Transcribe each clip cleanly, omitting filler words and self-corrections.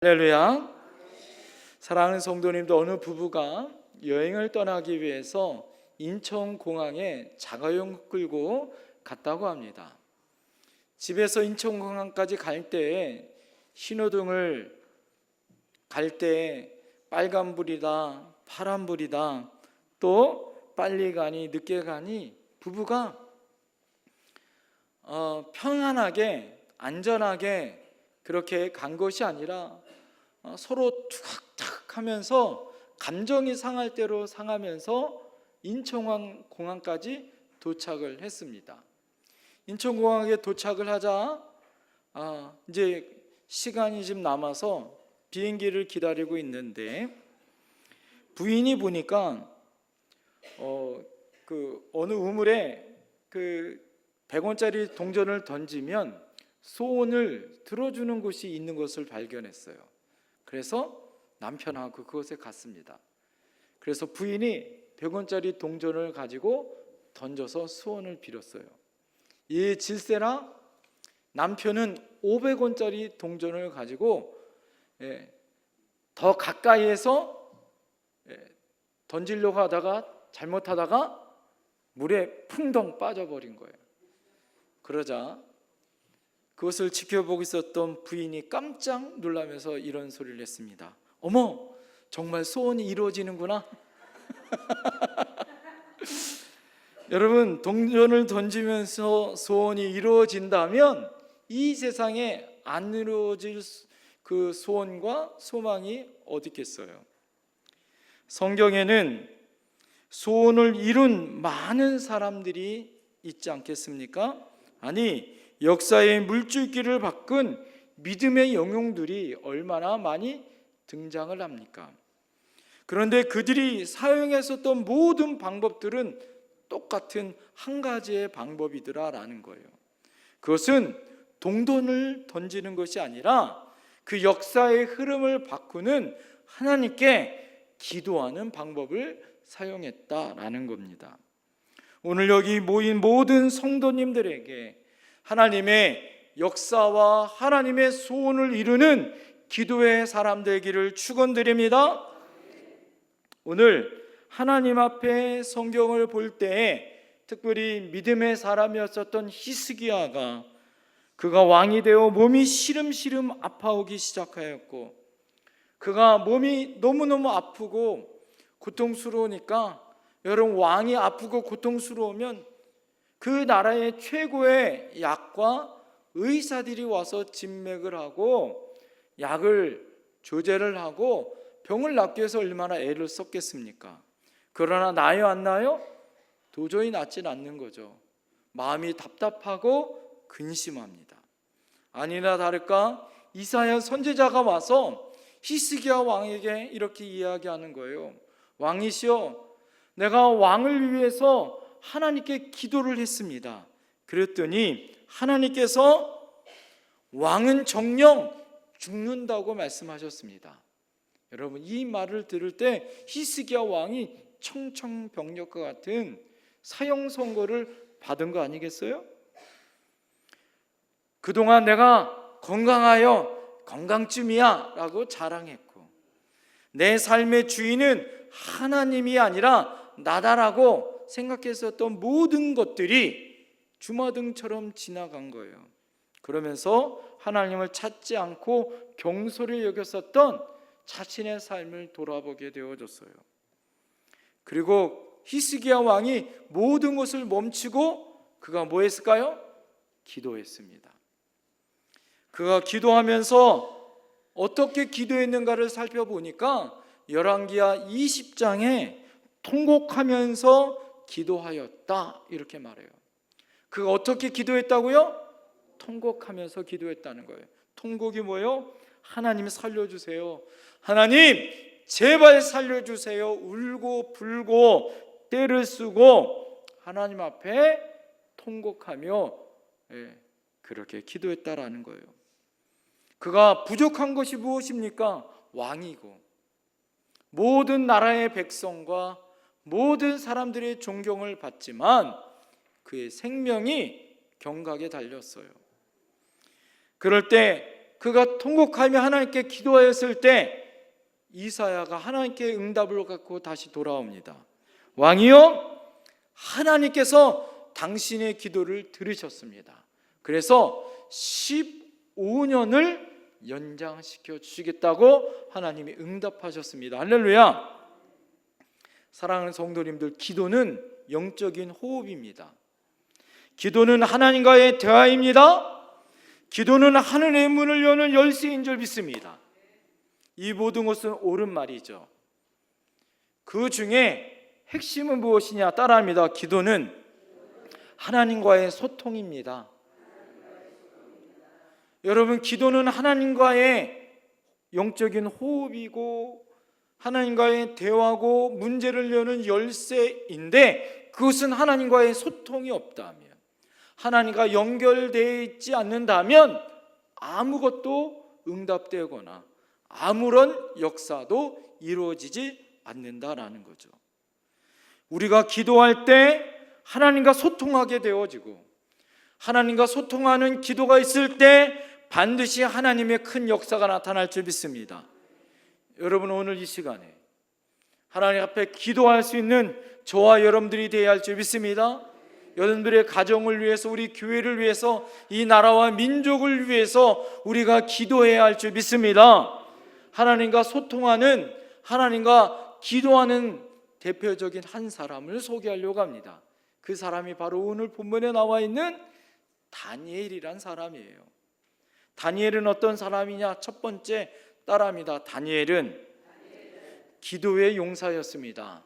할렐루야. 사랑하는 성도님도, 어느 부부가 여행을 떠나기 위해서 인천공항에 자가용 끌고 갔다고 합니다. 집에서 인천공항까지 갈 때 신호등을 갈 때 빨간불이다, 파란불이다, 또 빨리 가니 늦게 가니 부부가 평안하게 안전하게 그렇게 간 것이 아니라 서로 툭탁 하면서 감정이 상할 대로 상하면서 인천공항까지 도착을 했습니다. 인천공항에 도착을 하자 이제 시간이 좀 남아서 비행기를 기다리고 있는데, 부인이 보니까 어느 우물에 100원짜리 동전을 던지면 소원을 들어주는 곳이 있는 것을 발견했어요. 그래서 남편하고 그곳에 갔습니다. 그래서 부인이 100원짜리 동전을 가지고 던져서 소원을 빌었어요. 이 질세라 남편은 500원짜리 동전을 가지고 더 가까이에서 던지려고 하다가 잘못하다가 물에 풍덩 빠져버린 거예요. 그러자 그것을 지켜보고 있었던 부인이 깜짝 놀라면서 이런 소리를 했습니다. 어머, 정말 소원이 이루어지는구나. 여러분, 동전을 던지면서 소원이 이루어진다면 이 세상에 안 이루어질 그 소원과 소망이 어디 있겠어요? 성경에는 소원을 이룬 많은 사람들이 있지 않겠습니까? 아니, 역사의 물줄기를 바꾼 믿음의 영웅들이 얼마나 많이 등장을 합니까? 그런데 그들이 사용했었던 모든 방법들은 똑같은 한 가지의 방법이더라라는 거예요. 그것은 동전을 던지는 것이 아니라 그 역사의 흐름을 바꾸는 하나님께 기도하는 방법을 사용했다라는 겁니다. 오늘 여기 모인 모든 성도님들에게 하나님의 역사와 하나님의 소원을 이루는 기도의 사람 되기를 축원드립니다. 오늘 하나님 앞에 성경을 볼 때에 특별히 믿음의 사람이었었던 히스기야가 그가 왕이 되어 몸이 시름시름 아파오기 시작하였고, 그가 몸이 너무너무 아프고 고통스러우니까, 여러분, 왕이 아프고 고통스러우면 그 나라의 최고의 약과 의사들이 와서 진맥을 하고 약을 조제를 하고 병을 낫기 위해서 얼마나 애를 썼겠습니까? 그러나 나요 안 나요? 도저히 낫진 않는 거죠. 마음이 답답하고 근심합니다. 아니나 다를까 이사야 선지자가 와서 히스기야 왕에게 이렇게 이야기하는 거예요. 왕이시여, 내가 왕을 위해서 하나님께 기도를 했습니다. 그랬더니 하나님께서 왕은 정녕 죽는다고 말씀하셨습니다. 여러분, 이 말을 들을 때 히스기야 왕이 청청병력과 같은 사형 선고를 받은 거 아니겠어요? 그동안 내가 건강하여 건강쯤이야 라고 자랑했고, 내 삶의 주인은 하나님이 아니라 나다라고 생각했었던 모든 것들이 주마등처럼 지나간 거예요. 그러면서 하나님을 찾지 않고 경솔히 여겼었던 자신의 삶을 돌아보게 되어졌어요. 그리고 히스기야 왕이 모든 것을 멈추고 그가 뭐 했을까요? 기도했습니다. 그가 기도하면서 어떻게 기도했는가를 살펴보니까 열왕기하 20장에 통곡하면서 기도하였다 이렇게 말해요. 그가 어떻게 기도했다고요? 통곡하면서 기도했다는 거예요. 통곡이 뭐예요? 하나님 살려주세요. 하나님 제발 살려주세요. 울고 불고 떼를 쓰고 하나님 앞에 통곡하며 그렇게 기도했다라는 거예요. 그가 부족한 것이 무엇입니까? 왕이고 모든 나라의 백성과 모든 사람들의 존경을 받지만 그의 생명이 경각에 달렸어요. 그럴 때 그가 통곡하며 하나님께 기도하였을 때 이사야가 하나님께 응답을 갖고 다시 돌아옵니다. 왕이여, 하나님께서 당신의 기도를 들으셨습니다. 그래서 15년을 연장시켜 주시겠다고 하나님이 응답하셨습니다. 할렐루야. 사랑하는 성도님들, 기도는 영적인 호흡입니다. 기도는 하나님과의 대화입니다. 기도는 하늘의 문을 여는 열쇠인 줄 믿습니다. 이 모든 것은 옳은 말이죠. 그 중에 핵심은 무엇이냐? 따라합니다. 기도는 하나님과의 소통입니다. 여러분, 기도는 하나님과의 영적인 호흡이고 하나님과의 대화고 문제를 여는 열쇠인데, 그것은 하나님과의 소통이 없다면, 하나님과 연결되어 있지 않는다면 아무것도 응답되거나 아무런 역사도 이루어지지 않는다라는 거죠. 우리가 기도할 때 하나님과 소통하게 되어지고, 하나님과 소통하는 기도가 있을 때 반드시 하나님의 큰 역사가 나타날 줄 믿습니다. 여러분, 오늘 이 시간에 하나님 앞에 기도할 수 있는 저와 여러분들이 되어야 할 줄 믿습니다. 여러분들의 가정을 위해서, 우리 교회를 위해서, 이 나라와 민족을 위해서 우리가 기도해야 할 줄 믿습니다. 하나님과 소통하는, 하나님과 기도하는 대표적인 한 사람을 소개하려고 합니다. 그 사람이 바로 오늘 본문에 나와 있는 다니엘이란 사람이에요. 다니엘은 어떤 사람이냐? 첫 번째, 따라합니다. 다니엘은 기도의 용사였습니다.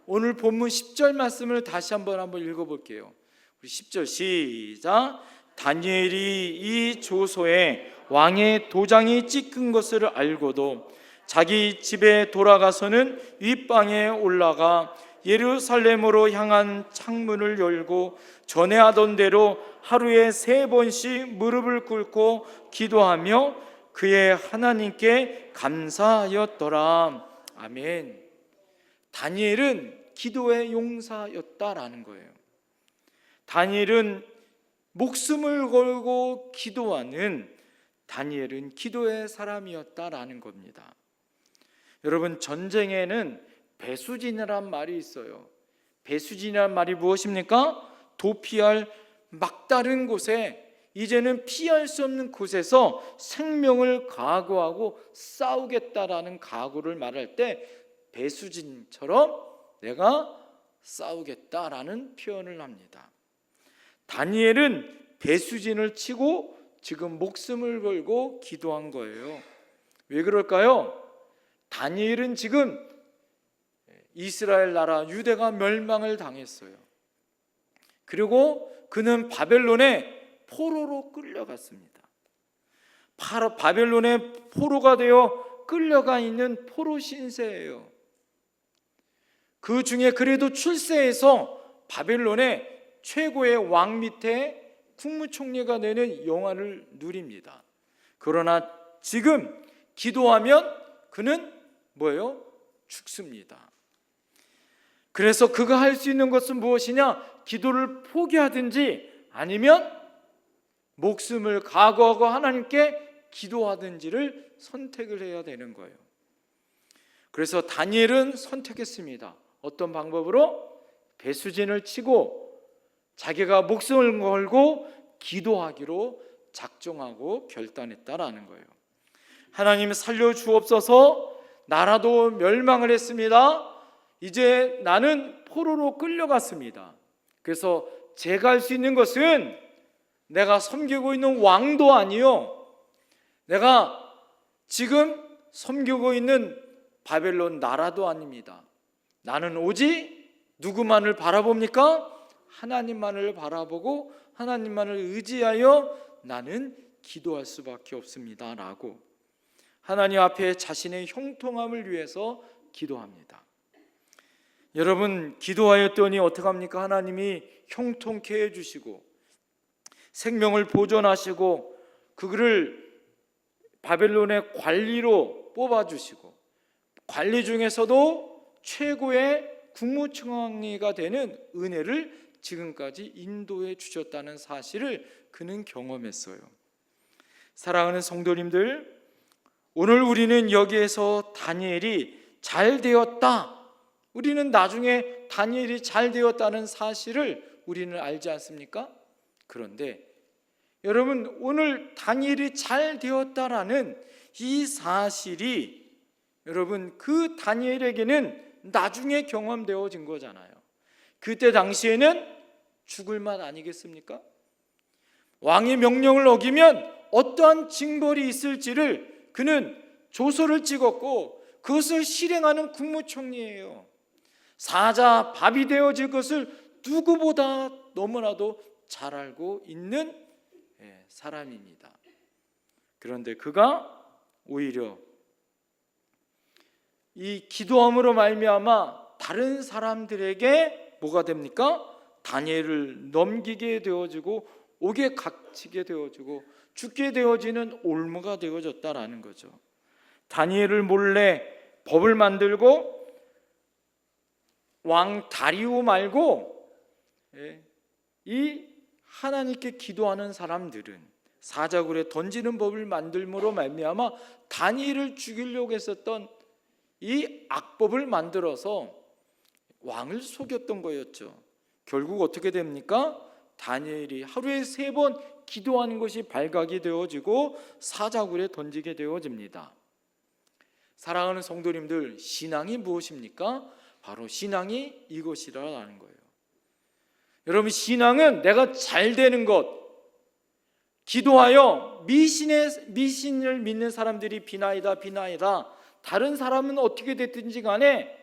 오늘 본문 10절 말씀을 다시 한번 읽어볼게요. 우리 10절 시작. 다니엘이 이 조서에 왕의 도장이 찍힌 것을 알고도 자기 집에 돌아가서는 윗방에 올라가 예루살렘으로 향한 창문을 열고 전에 하던 대로 하루에 3번씩 무릎을 꿇고 기도하며 그의 하나님께 감사하였더라. 아멘. 다니엘은 기도의 용사였다라는 거예요. 다니엘은 목숨을 걸고 기도하는, 다니엘은 기도의 사람이었다라는 겁니다. 여러분, 전쟁에는 배수진이란 말이 있어요. 배수진이란 말이 무엇입니까? 도피할 막다른 곳에, 이제는 피할 수 없는 곳에서 생명을 각오하고 싸우겠다라는 각오를 말할 때 배수진처럼 내가 싸우겠다라는 표현을 합니다. 다니엘은 배수진을 치고 지금 목숨을 걸고 기도한 거예요. 왜 그럴까요? 다니엘은 지금 이스라엘 나라 유대가 멸망을 당했어요. 그리고 그는 바벨론의 포로로 끌려갔습니다. 바벨론의 포로가 되어 끌려가 있는 포로 신세예요. 그 중에 그래도 출세해서 바벨론의 최고의 왕 밑에 국무총리가 되는 영화를 누립니다. 그러나 지금 기도하면 그는 뭐예요? 죽습니다. 그래서 그가 할 수 있는 것은 무엇이냐? 기도를 포기하든지 아니면 목숨을 각오하고 하나님께 기도하든지를 선택을 해야 되는 거예요. 그래서 다니엘은 선택했습니다. 어떤 방법으로? 배수진을 치고 자기가 목숨을 걸고 기도하기로 작정하고 결단했다라는 거예요. 하나님 살려주옵소서. 나라도 멸망을 했습니다. 이제 나는 포로로 끌려갔습니다. 그래서 제가 할 수 있는 것은 내가 섬기고 있는 왕도 아니요, 내가 지금 섬기고 있는 바벨론 나라도 아닙니다. 나는 오직 누구만을 바라봅니까? 하나님만을 바라보고 하나님만을 의지하여 나는 기도할 수밖에 없습니다 라고 하나님 앞에 자신의 형통함을 위해서 기도합니다. 여러분, 기도하였더니 어떻게 합니까? 하나님이 형통케 해주시고 생명을 보존하시고 그를 바벨론의 관리로 뽑아주시고 관리 중에서도 최고의 국무총리가 되는 은혜를 지금까지 인도해 주셨다는 사실을 그는 경험했어요. 사랑하는 성도님들, 오늘 우리는 여기에서 다니엘이 잘 되었다, 우리는 나중에 다니엘이 잘 되었다는 사실을 우리는 알지 않습니까? 그런데 여러분, 오늘 다니엘이 잘 되었다라는 이 사실이 여러분 그 다니엘에게는 나중에 경험되어진 거잖아요. 그때 당시에는 죽을 맛 아니겠습니까? 왕의 명령을 어기면 어떠한 징벌이 있을지를 그는 조서를 찍었고 그것을 실행하는 국무총리예요. 사자 밥이 되어질 것을 누구보다 너무나도 잘 알고 있는 사람입니다. 그런데 그가 오히려 이 기도함으로 말미암아 다른 사람들에게 뭐가 됩니까? 다니엘을 넘기게 되어지고 옥에 갇히게 되어지고 죽게 되어지는 올무가 되어졌다라는 거죠. 다니엘을 몰래 법을 만들고 왕 다리오 말고 이 하나님께 기도하는 사람들은 사자굴에 던지는 법을 만들므로 말미암아 다니엘을 죽이려고 했었던 이 악법을 만들어서 왕을 속였던 거였죠. 결국 어떻게 됩니까? 다니엘이 하루에 3번 기도하는 것이 발각이 되어지고 사자굴에 던지게 되어집니다. 사랑하는 성도님들, 신앙이 무엇입니까? 바로 신앙이 이것이라는 거예요. 여러분, 신앙은 내가 잘 되는 것, 기도하여 미신을 믿는 사람들이 비나이다 다른 사람은 어떻게 됐든지 간에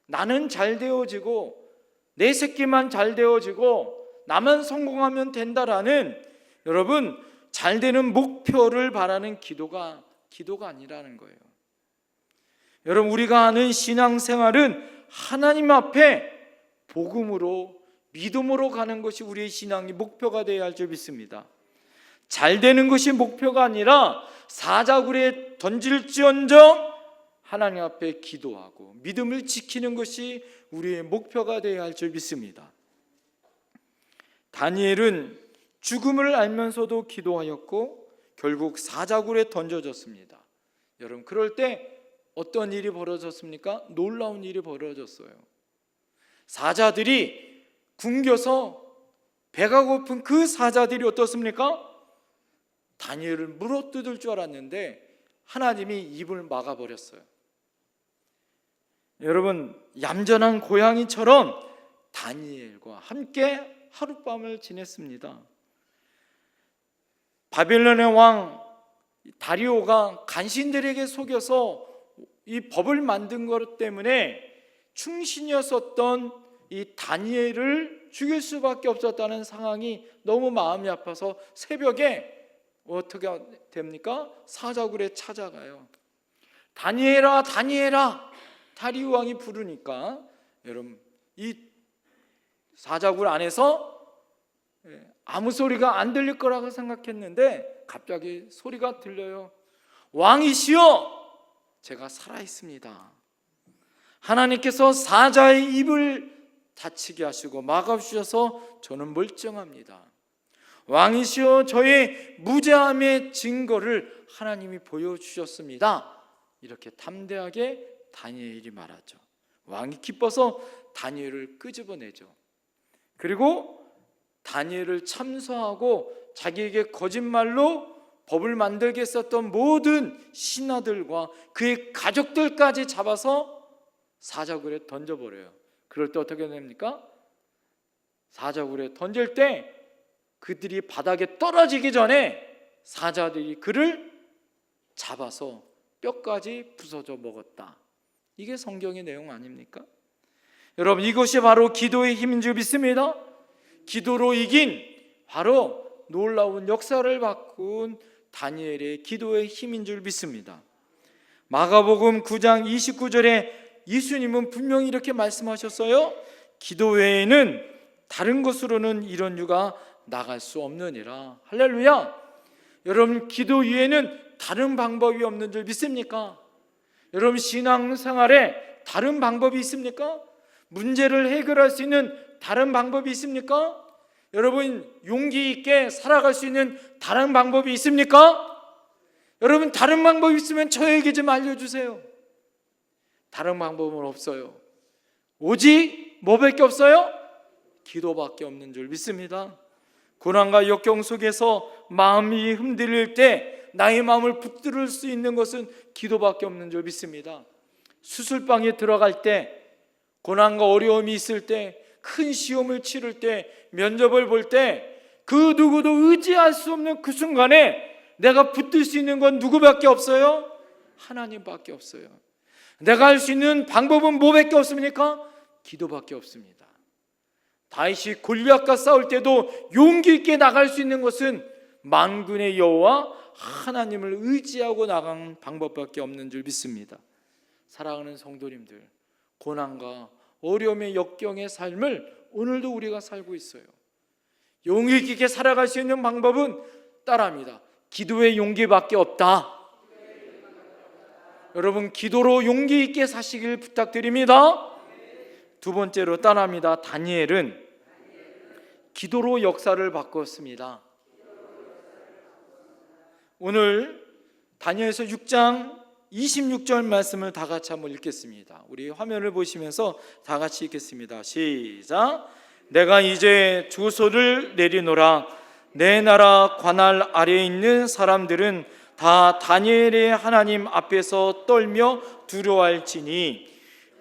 나는 잘 되어지고 내 새끼만 잘 되어지고 나만 성공하면 된다라는, 여러분, 잘 되는 목표를 바라는 기도가 아니라는 거예요. 여러분, 우리가 하는 신앙생활은 하나님 앞에 복음으로 믿음으로 가는 것이 우리의 신앙의 목표가 되어야 할 줄 믿습니다. 잘 되는 것이 목표가 아니라 사자굴에 던질지언정 하나님 앞에 기도하고 믿음을 지키는 것이 우리의 목표가 되어야 할 줄 믿습니다. 다니엘은 죽음을 알면서도 기도하였고 결국 사자굴에 던져졌습니다. 여러분, 그럴 때 어떤 일이 벌어졌습니까? 놀라운 일이 벌어졌어요. 사자들이 굶겨서 배가 고픈 그 사자들이 어떻습니까? 다니엘을 물어뜯을 줄 알았는데 하나님이 입을 막아버렸어요. 여러분, 얌전한 고양이처럼 다니엘과 함께 하룻밤을 지냈습니다. 바벨론의 왕 다리오가 간신들에게 속여서 이 법을 만든 것 때문에 충신이었었던 이 다니엘을 죽일 수밖에 없었다는 상황이 너무 마음이 아파서 새벽에 어떻게 됩니까? 사자굴에 찾아가요. 다니엘아, 다니엘아, 다리오 왕이 부르니까 여러분, 이 사자굴 안에서 아무 소리가 안 들릴 거라고 생각했는데 갑자기 소리가 들려요. 왕이시여, 제가 살아있습니다. 하나님께서 사자의 입을 닫히게 하시고 막아주셔서 저는 멀쩡합니다. 왕이시여, 저의 무죄함의 증거를 하나님이 보여주셨습니다. 이렇게 담대하게 다니엘이 말하죠. 왕이 기뻐서 다니엘을 끄집어내죠. 그리고 다니엘을 참소하고 자기에게 거짓말로 법을 만들게 했었던 모든 신하들과 그의 가족들까지 잡아서 사자굴에 던져버려요. 그럴 때 어떻게 됩니까? 사자굴에 던질 때 그들이 바닥에 떨어지기 전에 사자들이 그를 잡아서 뼈까지 부서져 먹었다. 이게 성경의 내용 아닙니까? 여러분, 이것이 바로 기도의 힘인 줄 믿습니다. 기도로 이긴 바로 놀라운 역사를 바꾼 다니엘의 기도의 힘인 줄 믿습니다. 마가복음 9장 29절에 예수님은 분명히 이렇게 말씀하셨어요. 기도 외에는 다른 것으로는 이런 유가 나갈 수 없느니라. 할렐루야. 여러분, 기도 외에는 다른 방법이 없는 줄 믿습니까? 여러분, 신앙생활에 다른 방법이 있습니까? 문제를 해결할 수 있는 다른 방법이 있습니까? 여러분, 용기 있게 살아갈 수 있는 다른 방법이 있습니까? 여러분, 다른 방법이 있으면 저에게 좀 알려주세요. 다른 방법은 없어요. 오직 뭐밖에 없어요? 기도밖에 없는 줄 믿습니다. 고난과 역경 속에서 마음이 흔들릴 때 나의 마음을 붙들을 수 있는 것은 기도밖에 없는 줄 믿습니다. 수술방에 들어갈 때, 고난과 어려움이 있을 때, 큰 시험을 치를 때, 면접을 볼 때, 그 누구도 의지할 수 없는 그 순간에 내가 붙들 수 있는 건 누구밖에 없어요? 하나님밖에 없어요. 내가 할 수 있는 방법은 뭐밖에 없습니까? 기도밖에 없습니다. 다윗이 골리앗과 싸울 때도 용기 있게 나갈 수 있는 것은 만군의 여호와 하나님을 의지하고 나간 방법밖에 없는 줄 믿습니다. 사랑하는 성도님들, 고난과 어려움의 역경의 삶을 오늘도 우리가 살고 있어요. 용기 있게 살아갈 수 있는 방법은 따라합니다. 기도의 용기밖에 없다. 여러분, 기도로 용기 있게 사시길 부탁드립니다. 두 번째로 따라합니다. 다니엘은 기도로 역사를 바꿨습니다. 오늘 다니엘서 6장 26절 말씀을 다 같이 한번 읽겠습니다. 우리 화면을 보시면서 다 같이 읽겠습니다. 시작. 내가 이제 주소를 내리노라. 내 나라 관할 아래에 있는 사람들은 다 다니엘의 하나님 앞에서 떨며 두려워할지니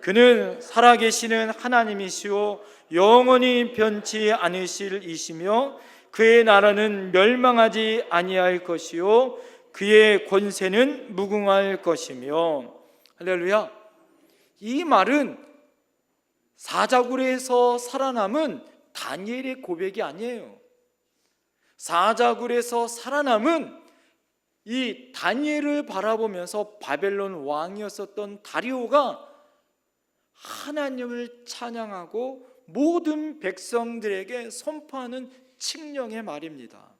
그는 살아계시는 하나님이시오 영원히 변치 않으실 이시며 그의 나라는 멸망하지 아니할 것이요 그의 권세는 무궁할 것이며. 할렐루야. 이 말은 사자굴에서 살아남은 다니엘의 고백이 아니에요. 사자굴에서 살아남은 이 다니엘을 바라보면서 바벨론 왕이었었던 다리오가 하나님을 찬양하고 모든 백성들에게 선포하는 칙령의 말입니다.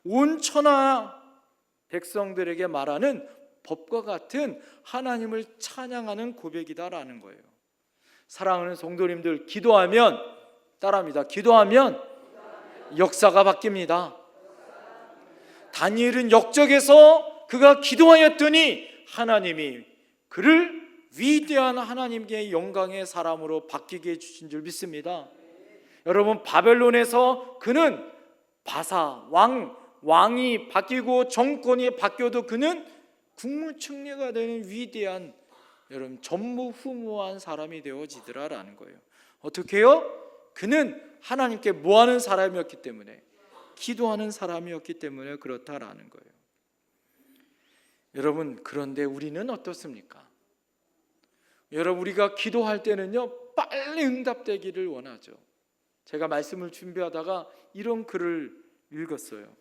온 천하 백성들에게 말하는 법과 같은 하나님을 찬양하는 고백이다라는 거예요. 사랑하는 성도님들, 기도하면, 따라합니다. 기도하면 역사가 바뀝니다. 다니엘은 역적에서 그가 기도하였더니 하나님이 그를 위대한 하나님께 영광의 사람으로 바뀌게 해주신 줄 믿습니다. 여러분, 바벨론에서 그는 바사 왕이 바뀌고 정권이 바뀌어도 그는 국무총리가 되는 위대한, 여러분, 전무후무한 사람이 되어지더라라는 거예요. 어떻게 해요? 그는 하나님께 뭐하는 사람이었기 때문에, 기도하는 사람이었기 때문에 그렇다라는 거예요. 여러분, 그런데 우리는 어떻습니까? 여러분, 우리가 기도할 때는요 빨리 응답되기를 원하죠. 제가 말씀을 준비하다가 이런 글을 읽었어요.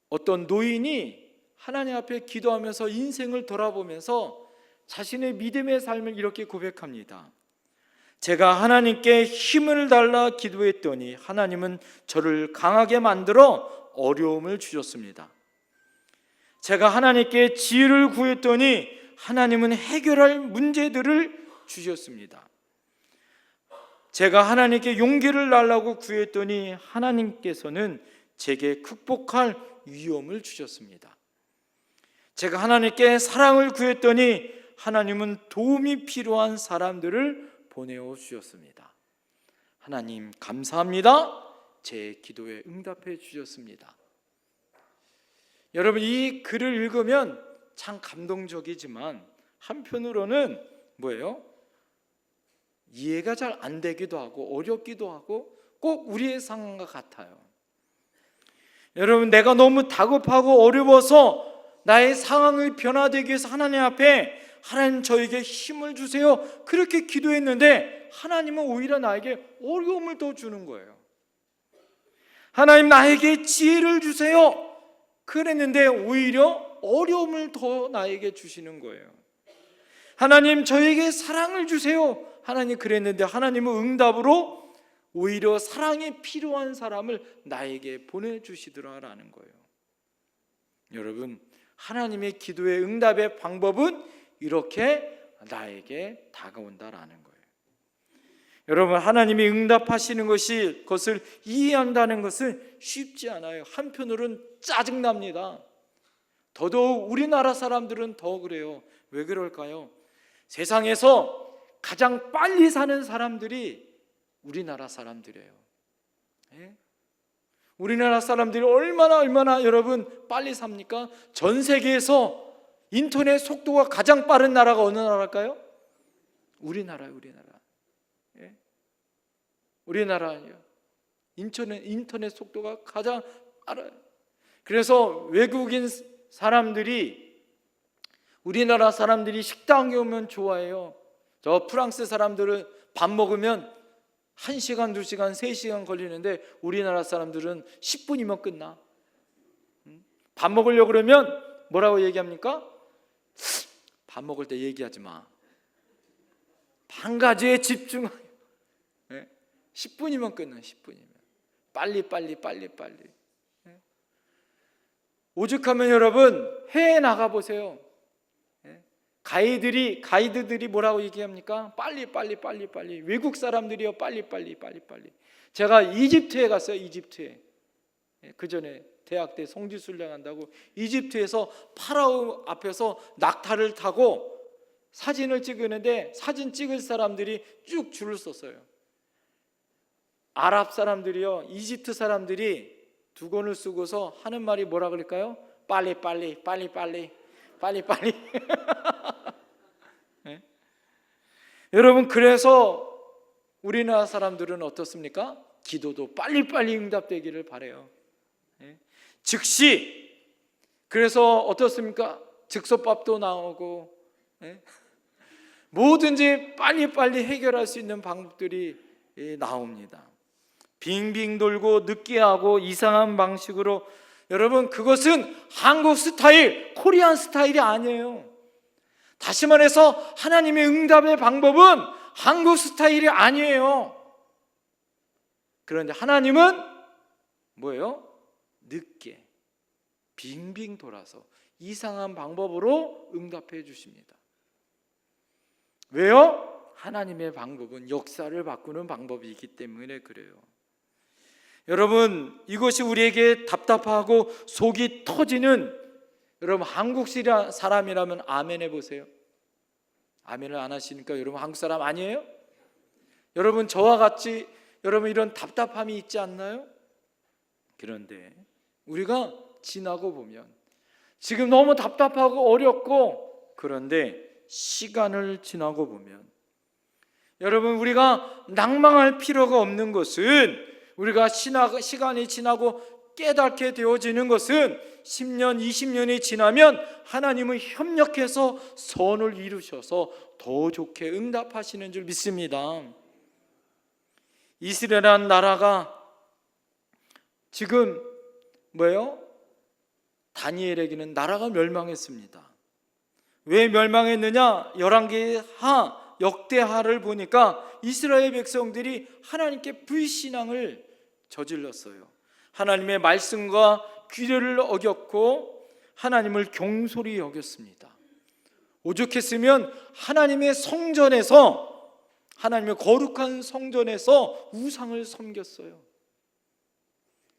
어떤 노인이 하나님 앞에 기도하면서 인생을 돌아보면서 자신의 믿음의 삶을 이렇게 고백합니다. 제가 하나님께 힘을 달라 기도했더니 하나님은 저를 강하게 만들어 어려움을 주셨습니다. 제가 하나님께 지혜를 구했더니 하나님은 해결할 문제들을 주셨습니다. 제가 하나님께 용기를 달라고 구했더니 하나님께서는 제게 극복할 위험을 주셨습니다. 제가 하나님께 사랑을 구했더니 하나님은 도움이 필요한 사람들을 보내어 주셨습니다. 하나님 감사합니다. 제 기도에 응답해 주셨습니다. 여러분, 이 글을 읽으면 참 감동적이지만 한편으로는 뭐예요? 이해가 잘 안 되기도 하고 어렵기도 하고 꼭 우리의 상황과 같아요. 여러분, 내가 너무 다급하고 어려워서 나의 상황이 변화되기 위해서 하나님 앞에 하나님 저에게 힘을 주세요 그렇게 기도했는데 하나님은 오히려 나에게 어려움을 더 주는 거예요. 하나님 나에게 지혜를 주세요 그랬는데 오히려 어려움을 더 나에게 주시는 거예요. 하나님 저에게 사랑을 주세요 하나님 그랬는데 하나님은 응답으로 오히려 사랑이 필요한 사람을 나에게 보내주시더라라는 거예요. 여러분, 하나님의 기도의 응답의 방법은 이렇게 나에게 다가온다라는 거예요. 여러분, 하나님이 응답하시는 것을 이해한다는 것은 쉽지 않아요. 한편으로는 짜증납니다. 더더욱 우리나라 사람들은 더 그래요. 왜 그럴까요? 세상에서 가장 빨리 사는 사람들이 우리나라 사람들이에요. 예? 우리나라 사람들이 얼마나 여러분 빨리 삽니까? 전 세계에서 인터넷 속도가 가장 빠른 나라가 어느 나라일까요? 우리나라예요. 우리나라. 예? 우리나라예요. 인터넷 속도가 가장 빠르요. 그래서 외국인 사람들이 우리나라 사람들이 식당에 오면 좋아해요. 저 프랑스 사람들은 밥 먹으면 1시간, 2시간, 3시간 걸리는데 우리나라 사람들은 10분이면 끝나. 밥 먹으려고 그러면 뭐라고 얘기합니까? 밥 먹을 때 얘기하지 마. 한 가지에 집중하여. 10분이면 끝나. 10분이면. 빨리. 오죽하면 여러분 해외 나가 보세요. 가이드들이 뭐라고 얘기합니까? 빨리. 외국 사람들이요 빨리. 제가 이집트에 갔어요. 이집트에. 그 전에 대학 때 성지순례 간다고 이집트에서 파라오 앞에서 낙타를 타고 사진을 찍는데 사진 찍을 사람들이 쭉 줄을 섰어요. 아랍 사람들이요, 이집트 사람들이 두건을 쓰고서 하는 말이 뭐라 그럴까요? 빨리. 네? 여러분, 그래서 우리나라 사람들은 어떻습니까? 기도도 빨리 응답되기를 바래요. 네? 즉시. 그래서 어떻습니까? 즉석밥도 나오고, 네? 뭐든지 빨리 해결할 수 있는 방법들이 나옵니다. 빙빙 돌고 느끼하고 이상한 방식으로, 여러분 그것은 한국 스타일, 코리안 스타일이 아니에요. 다시 말해서 하나님의 응답의 방법은 한국 스타일이 아니에요. 그런데 하나님은 뭐예요? 늦게 빙빙 돌아서 이상한 방법으로 응답해 주십니다. 왜요? 하나님의 방법은 역사를 바꾸는 방법이기 때문에 그래요. 여러분, 이것이 우리에게 답답하고 속이 터지는, 여러분 한국 사람이라면 아멘 해보세요. 아멘을 안 하시니까 여러분 한국 사람 아니에요? 여러분 저와 같이 여러분 이런 답답함이 있지 않나요? 그런데 우리가 지나고 보면 지금 너무 답답하고 어렵고, 그런데 시간을 지나고 보면 여러분 우리가 낭망할 필요가 없는 것은, 우리가 시간이 지나고 깨닫게 되어지는 것은 10년, 20년이 지나면 하나님은 협력해서 선을 이루셔서 더 좋게 응답하시는 줄 믿습니다. 이스라엘이라는 나라가 지금 뭐예요? 다니엘에게는 나라가 멸망했습니다. 왜 멸망했느냐? 열왕기하, 역대하를 보니까 이스라엘 백성들이 하나님께 불신앙을 저질렀어요. 하나님의 말씀과 규례를 어겼고 하나님을 경솔히 여겼습니다. 오죽했으면 하나님의 성전에서, 하나님의 거룩한 성전에서 우상을 섬겼어요.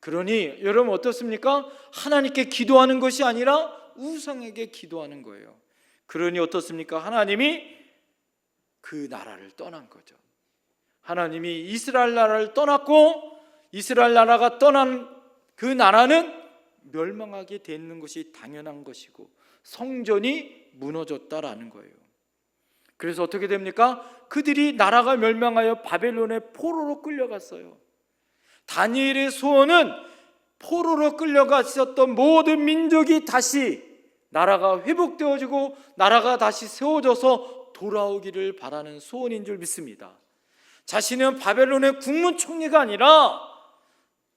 그러니 여러분 어떻습니까? 하나님께 기도하는 것이 아니라 우상에게 기도하는 거예요. 그러니 어떻습니까? 하나님이 그 나라를 떠난 거죠. 하나님이 이스라엘 나라를 떠났고, 이스라엘 나라가 떠난 그 나라는 멸망하게 되는 것이 당연한 것이고 성전이 무너졌다라는 거예요. 그래서 어떻게 됩니까? 그들이 나라가 멸망하여 바벨론의 포로로 끌려갔어요. 다니엘의 소원은 포로로 끌려갔었던 모든 민족이 다시 나라가 회복되어지고 나라가 다시 세워져서 돌아오기를 바라는 소원인 줄 믿습니다. 자신은 바벨론의 국무총리가 아니라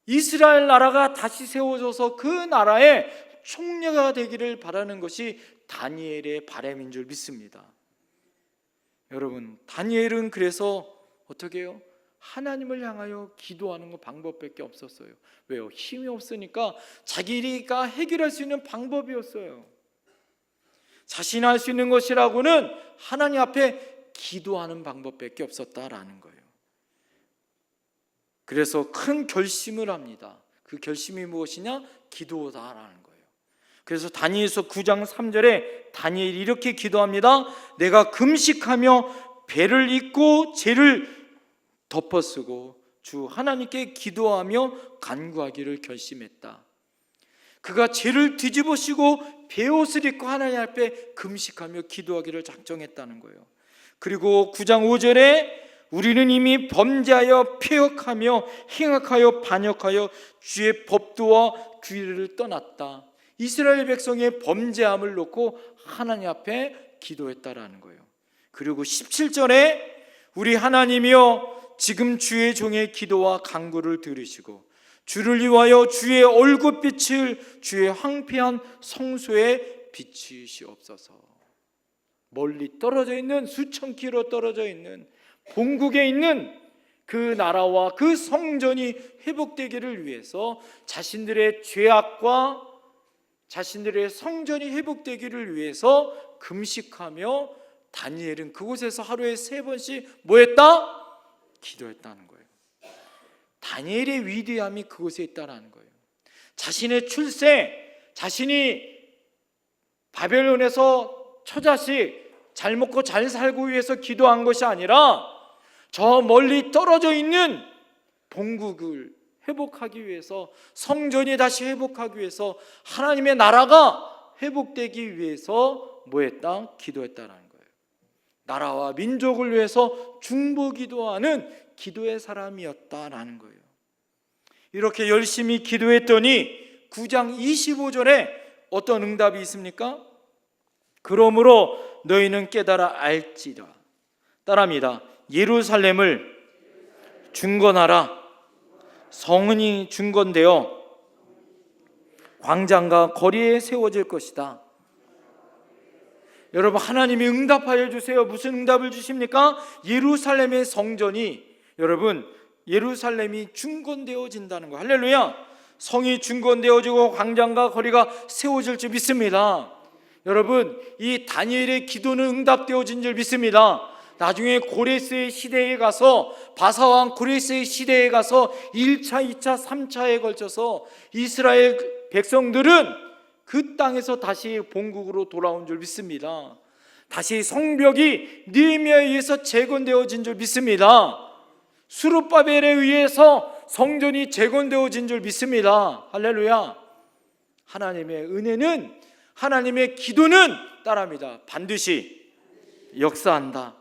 이스라엘 나라가 다시 세워져서 그 나라의 총리가 되기를 바라는 것이 다니엘의 바람인 줄 믿습니다. 여러분, 다니엘은 그래서 어떻게 해요? 하나님을 향하여 기도하는 것 방법밖에 없었어요. 왜요? 힘이 없으니까 자기가 해결할 수 있는 방법이었어요. 자신이 할 수 있는 것이라고는 하나님 앞에 기도하는 방법밖에 없었다라는 거예요. 그래서 큰 결심을 합니다. 그 결심이 무엇이냐? 기도다라는 거예요. 그래서 다니엘서 9장 3절에 다니엘이 이렇게 기도합니다. 내가 금식하며 배를 잇고 죄를 덮어쓰고 주 하나님께 기도하며 간구하기를 결심했다. 그가 죄를 뒤집어쓰고 베옷을 입고 하나님 앞에 금식하며 기도하기를 작정했다는 거예요. 그리고 9장 5절에 우리는 이미 범죄하여 폐역하며 행악하여 반역하여 주의 법도와 규례를 떠났다. 이스라엘 백성의 범죄함을 놓고 하나님 앞에 기도했다라는 거예요. 그리고 17절에 우리 하나님이여 지금 주의 종의 기도와 간구를 들으시고 주를 위하여 주의 얼굴빛을 주의 황폐한 성소에 비추시옵소서. 멀리 떨어져 있는 수천 킬로 떨어져 있는 본국에 있는 그 나라와 그 성전이 회복되기를 위해서 자신들의 죄악과 자신들의 성전이 회복되기를 위해서 금식하며 다니엘은 그곳에서 하루에 3번씩 뭐했다? 기도했다는 거예요. 다니엘의 위대함이 그곳에 있다는 거예요. 자신의 출세, 자신이 바벨론에서 처자식 잘 먹고 잘 살고 위해서 기도한 것이 아니라 저 멀리 떨어져 있는 본국을 회복하기 위해서, 성전이 다시 회복하기 위해서, 하나님의 나라가 회복되기 위해서 뭐했다? 기도했다는 거예요. 나라와 민족을 위해서 중보기도하는 기도의 사람이었다라는 거예요. 이렇게 열심히 기도했더니 9장 25절에 어떤 응답이 있습니까? 그러므로 너희는 깨달아 알지라. 따라합니다. 예루살렘을 중건하라. 성은이 중건되어 광장과 거리에 세워질 것이다. 여러분, 하나님이 응답하여 주세요. 무슨 응답을 주십니까? 예루살렘의 성전이, 여러분, 예루살렘이 중건되어진다는 거예요. 할렐루야. 성이 중건되어지고 광장과 거리가 세워질 줄 믿습니다. 여러분, 이 다니엘의 기도는 응답되어진 줄 믿습니다. 나중에 고레스의 시대에 가서, 바사왕 고레스의 시대에 가서 1차, 2차, 3차에 걸쳐서 이스라엘 백성들은 그 땅에서 다시 본국으로 돌아온 줄 믿습니다. 다시 성벽이 느헤미야에 의해서 재건되어진 줄 믿습니다. 수르바벨에 의해서 성전이 재건되어진 줄 믿습니다. 할렐루야. 하나님의 은혜는, 하나님의 기도는 따라합니다. 반드시 역사한다.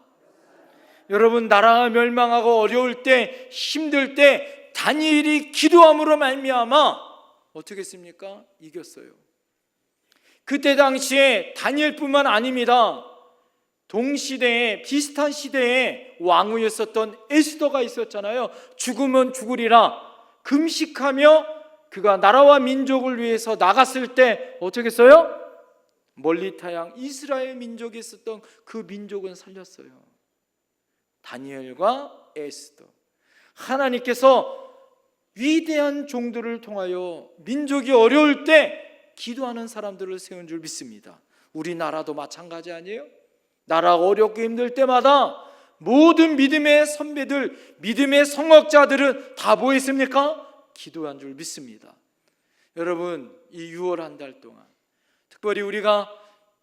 여러분, 나라가 멸망하고 어려울 때, 힘들 때 다니엘이 기도함으로 말미암아 어떻게 했습니까? 이겼어요. 그때 당시에 다니엘뿐만 아닙니다. 동시대에, 비슷한 시대에 왕후였었던 에스더가 있었잖아요. 죽으면 죽으리라 금식하며 그가 나라와 민족을 위해서 나갔을 때 어떻게 했어요? 멀리 타양 이스라엘 민족이 있었던 그 민족은 살렸어요. 다니엘과 에스더, 하나님께서 위대한 종들을 통하여 민족이 어려울 때 기도하는 사람들을 세운 줄 믿습니다. 우리나라도 마찬가지 아니에요? 나라가 어렵고 힘들 때마다 모든 믿음의 선배들, 믿음의 성학자들은 다 뭐 했습니까? 기도한 줄 믿습니다. 여러분, 이 6월 한 달 동안 특별히 우리가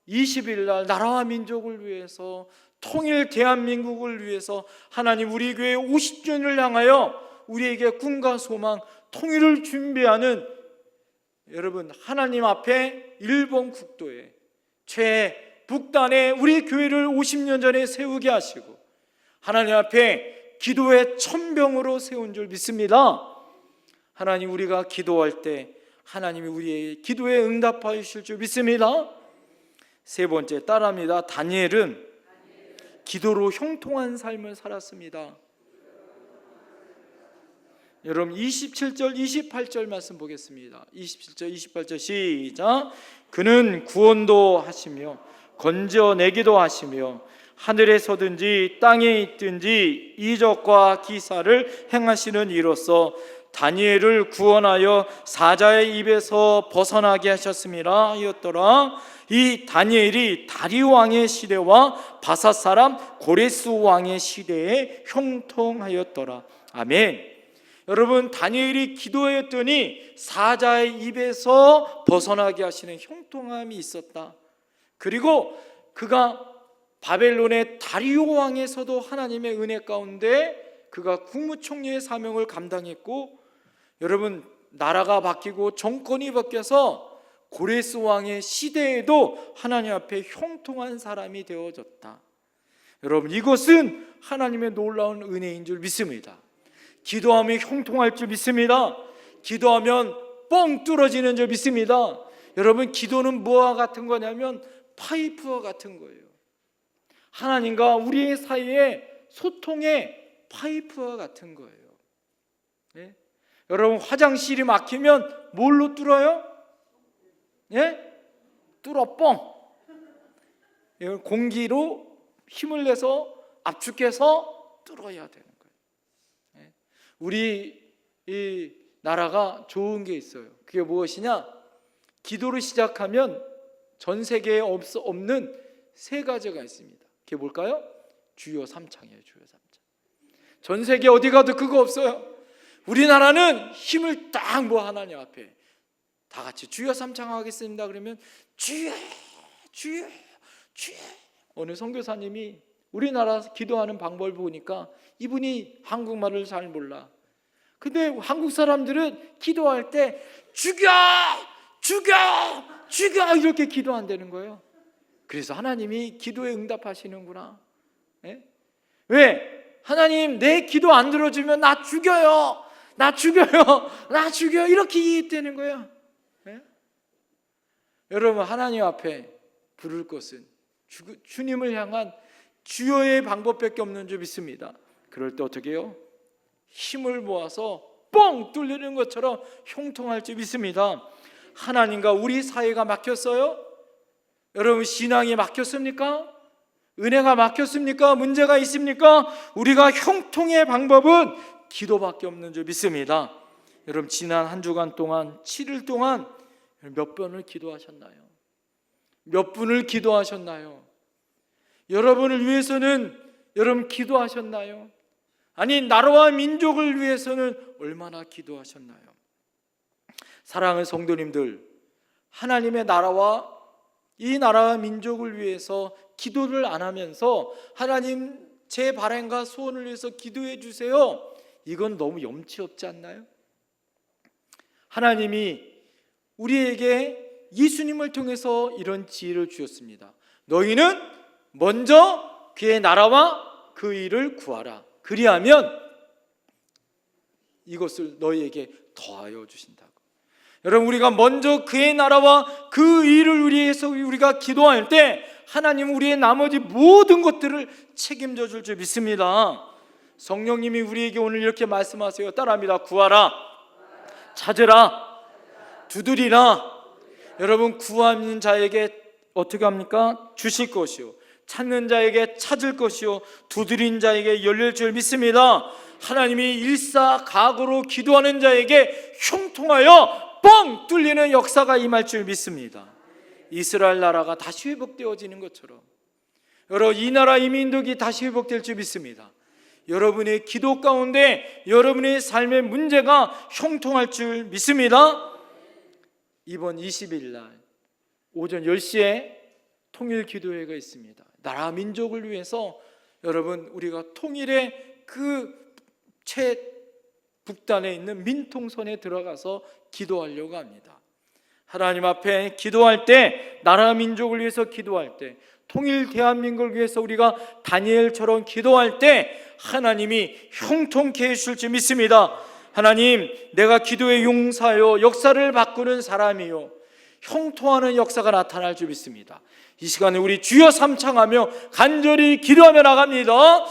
20일 날 나라와 민족을 위해서, 통일 대한민국을 위해서 하나님 우리 교회 50주년을 향하여 우리에게 꿈과 소망, 통일을 준비하는, 여러분, 하나님 앞에 일본 국도에 최북단에 우리 교회를 50년 전에 세우게 하시고 하나님 앞에 기도의 천병으로 세운 줄 믿습니다. 하나님, 우리가 기도할 때 하나님이 우리의 기도에 응답하여 주실 줄 믿습니다. 세 번째, 따라합니다. 다니엘은 기도로 형통한 삶을 살았습니다. 여러분, 27절 28절 말씀 보겠습니다. 27절 28절 시작. 그는 구원도 하시며 건져내기도 하시며 하늘에 서든지 땅에 있든지 이적과 기사를 행하시는 이로써 다니엘을 구원하여 사자의 입에서 벗어나게 하셨음이라 하였더라. 이 다니엘이 다리오 왕의 시대와 바사 사람 고레스 왕의 시대에 형통하였더라. 아멘. 여러분, 다니엘이 기도했더니 사자의 입에서 벗어나게 하시는 형통함이 있었다. 그리고 그가 바벨론의 다리오 왕에서도 하나님의 은혜 가운데 그가 국무총리의 사명을 감당했고, 여러분, 나라가 바뀌고 정권이 바뀌어서 고레스 왕의 시대에도 하나님 앞에 형통한 사람이 되어졌다. 여러분, 이것은 하나님의 놀라운 은혜인 줄 믿습니다. 기도하면 형통할 줄 믿습니다. 기도하면 뻥 뚫어지는 줄 믿습니다. 여러분, 기도는 뭐와 같은 거냐면 파이프와 같은 거예요. 하나님과 우리의 사이에 소통의 파이프와 같은 거예요. 네? 여러분, 화장실이 막히면 뭘로 뚫어요? 예? 뚫어 뻥. 이건 공기로 힘을 내서 압축해서 뚫어야 되는 거예요. 예? 우리 이 나라가 좋은 게 있어요. 그게 무엇이냐? 기도를 시작하면 전 세계에 없는 세 가지가 있습니다. 그게 뭘까요? 주여 삼창이에요. 주여 삼창. 전 세계 어디 가도 그거 없어요. 우리나라는 힘을 딱 하나님 앞에 다 같이 주여 삼창하겠습니다. 그러면 주여 주여 주여. 어느 선교사님이 우리나라 기도하는 방법을 보니까 이분이 한국말을 잘 몰라. 근데 한국 사람들은 기도할 때 죽여 죽여 죽여 이렇게 기도한다는 거예요. 그래서 하나님이 기도에 응답하시는구나. 예? 왜? 하나님, 내 기도 안 들어주면 나 죽여요, 나 죽여요, 나 죽여요, 이렇게 이해했다는 거예요. 예? 여러분, 하나님 앞에 부를 것은 주님을 향한 주여의 방법밖에 없는 줄 믿습니다. 그럴 때 어떻게 해요? 힘을 모아서 뻥 뚫리는 것처럼 형통할 줄 믿습니다. 하나님과 우리 사이가 막혔어요? 여러분, 신앙이 막혔습니까? 은혜가 막혔습니까? 문제가 있습니까? 우리가 형통의 방법은 기도밖에 없는 줄 믿습니다. 여러분, 지난 한 주간 동안 7일 동안 몇 번을 기도하셨나요? 몇 분을 기도하셨나요? 여러분을 위해서는 여러분 기도하셨나요? 아니, 나라와 민족을 위해서는 얼마나 기도하셨나요? 사랑하는 성도님들, 하나님의 나라와 이 나라와 민족을 위해서 기도를 안 하면서 하나님, 제 바람과 소원을 위해서 기도해 주세요, 이건 너무 염치 없지 않나요? 하나님이 우리에게 예수님을 통해서 이런 지혜를 주셨습니다. 너희는 먼저 그의 나라와 그 일을 구하라. 그리하면 이것을 너희에게 더하여 주신다고. 여러분, 우리가 먼저 그의 나라와 그 일을 위해서 우리가 기도할 때 하나님은 우리의 나머지 모든 것들을 책임져 줄 줄 믿습니다. 성령님이 우리에게 오늘 이렇게 말씀하세요. 따라합니다. 구하라, 찾으라, 두드리라. 여러분, 구하는 자에게 어떻게 합니까? 주실 것이요, 찾는 자에게 찾을 것이요, 두드린 자에게 열릴 줄 믿습니다. 하나님이 일사각오로 기도하는 자에게 형통하여 뻥 뚫리는 역사가 임할 줄 믿습니다. 이스라엘 나라가 다시 회복되어지는 것처럼 여러분, 이 나라 이민족이 다시 회복될 줄 믿습니다. 여러분의 기도 가운데 여러분의 삶의 문제가 형통할 줄 믿습니다. 이번 20일 날 오전 10시에 통일 기도회가 있습니다. 나라 민족을 위해서 여러분, 우리가 통일의 그 북단에 있는 민통선에 들어가서 기도하려고 합니다. 하나님 앞에 기도할 때, 나라 민족을 위해서 기도할 때, 통일 대한민국을 위해서 우리가 다니엘처럼 기도할 때 하나님이 형통케 해주실 줄 믿습니다. 하나님, 내가 기도의 용사요, 역사를 바꾸는 사람이요, 형통하는 역사가 나타날 줄 믿습니다. 이 시간에 우리 주여 삼창하며 간절히 기도하며 나갑니다.